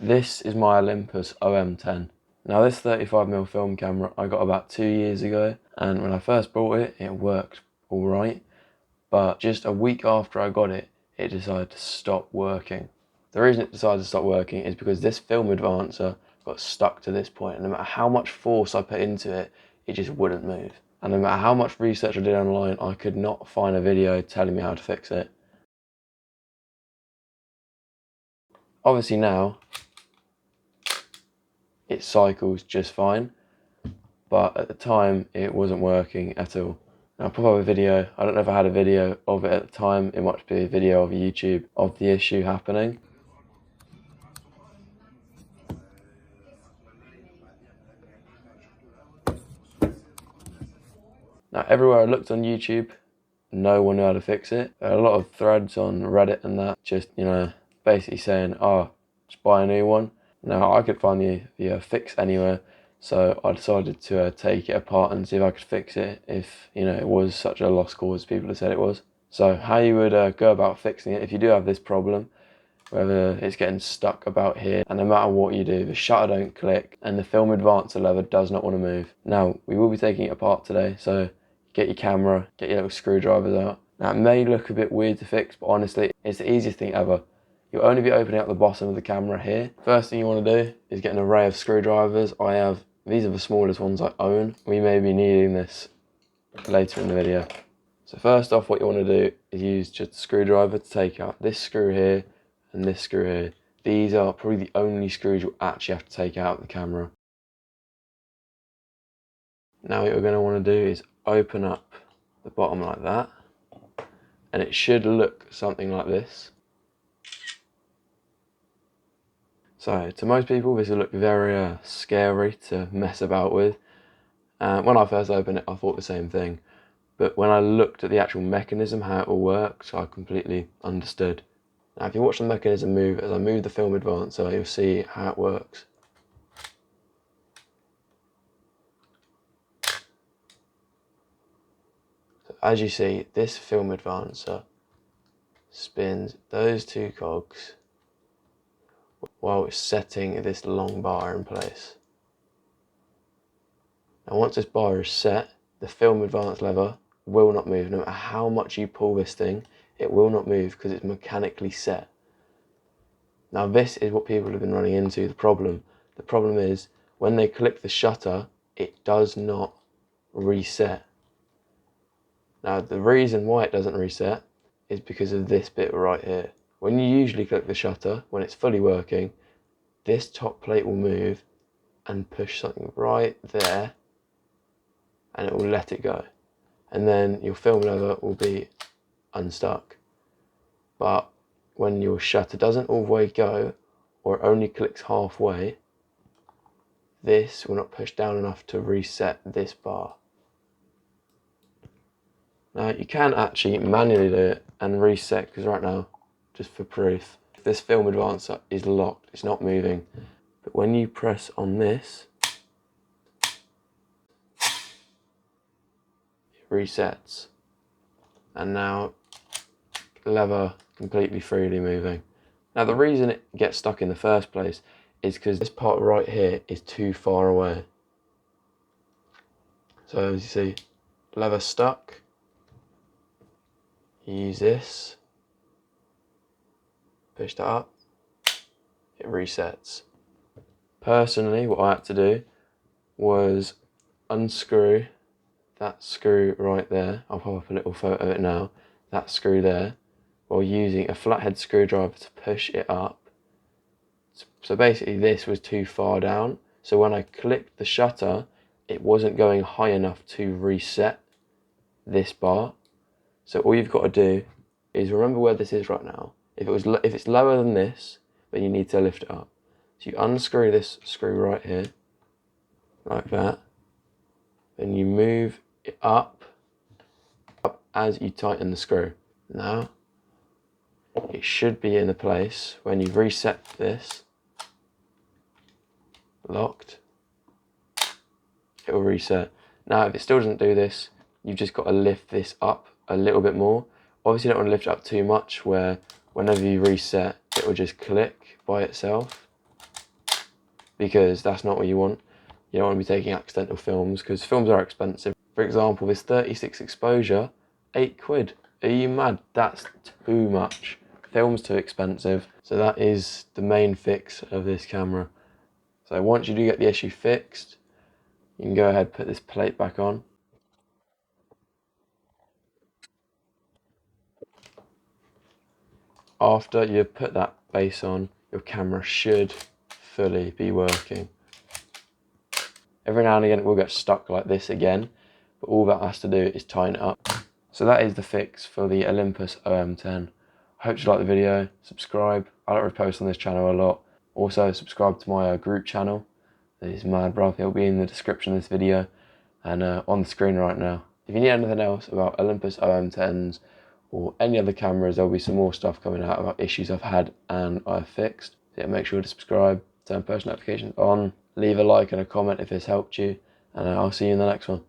This is my Olympus OM10. Now this 35mm film camera I got about 2 years ago, and when I first bought it, it worked alright, but just a week after I got it, it decided to stop working. The reason it decided to stop working is because this film advancer got stuck to this point, and no matter how much force I put into it, it just wouldn't move. And no matter how much research I did online, I could not find a video telling me how to fix it. Obviously now, it cycles just fine, but at the time it wasn't working at all. Now I'll pop up a video. I don't know if I had a video of it at the time. It might be a video of YouTube of the issue happening. Now everywhere I looked on YouTube, no one knew how to fix it. There are a lot of threads on Reddit and that, just, basically saying, oh, just buy a new one. Now I could find the fix anywhere, so I decided to take it apart and see if I could fix it if, it was such a lost cause people have said it was. So how you would go about fixing it if you do have this problem, whether it's getting stuck about here, and no matter what you do, the shutter don't click and the film advancer lever does not want to move. Now we will be taking it apart today, so get your camera, get your little screwdrivers out. Now it may look a bit weird to fix, but honestly it's the easiest thing ever. You'll only be opening up the bottom of the camera here. First thing you want to do is get an array of screwdrivers. These are the smallest ones I own. We may be needing this later in the video. So first off, what you want to do is use just a screwdriver to take out this screw here and this screw here. These are probably the only screws you'll actually have to take out of the camera. Now what you're going to want to do is open up the bottom like that, and it should look something like this. So to most people this will look very scary to mess about with. When I first opened it I thought the same thing, but when I looked at the actual mechanism, how it all works, I completely understood. Now if you watch the mechanism move, as I move the film advancer, you'll see how it works. So as you see, this film advancer spins those two cogs while it's setting this long bar in place. Now once this bar is set, the film advance lever will not move. No matter how much you pull this thing, it will not move because it's mechanically set. Now this is what people have been running into, the problem. The problem is when they click the shutter, it does not reset. Now the reason why it doesn't reset is because of this bit right here. When you usually click the shutter, when it's fully working, this top plate will move and push something right there, and it will let it go. And then your film lever will be unstuck. But when your shutter doesn't all the way go, or only clicks halfway, this will not push down enough to reset this bar. Now you can actually manually do it and reset, because right now, just for proof, this film advancer is locked, it's not moving. But when you press on this, it resets. And now lever completely freely moving. Now the reason it gets stuck in the first place is because this part right here is too far away. So as you see, lever stuck, you use this, push that up, it resets. Personally, what I had to do was unscrew that screw right there. I'll pop up a little photo of it now. That screw there, while using a flathead screwdriver to push it up. So basically this was too far down, so when I clicked the shutter it wasn't going high enough to reset this bar. So all you've got to do is remember where this is right now. If it's lower than this, then you need to lift it up. So you unscrew this screw right here like that, then you move it up as you tighten the screw. Now it should be in the place. When you reset this, locked, it will reset. Now if it still doesn't do this, you've just got to lift this up a little bit more. Obviously you don't want to lift it up too much where whenever you reset it will just click by itself. because that's not what you want. You don't want to be taking accidental films, because films are expensive. For example, this 36 exposure, £8. Are you mad? That's too much. Film's too expensive. So that is the main fix of this camera. So once you do get the issue fixed, you can go ahead, put this plate back on. After you've put that base on, your camera should fully be working. Every now and again it will get stuck like this again, but all that has to do is tighten it up. So that is the fix for the Olympus OM10. I hope you liked the video. Subscribe. I don't repost on this channel a lot. Also subscribe to my group channel. It's mad, bro. It'll be in the description of this video and on the screen right now. If you need anything else about Olympus OM10s or any other cameras, there'll be some more stuff coming out about issues I've had and I've fixed. So yeah, make sure to subscribe, turn post notifications on, leave a like and a comment if this helped you, and I'll see you in the next one.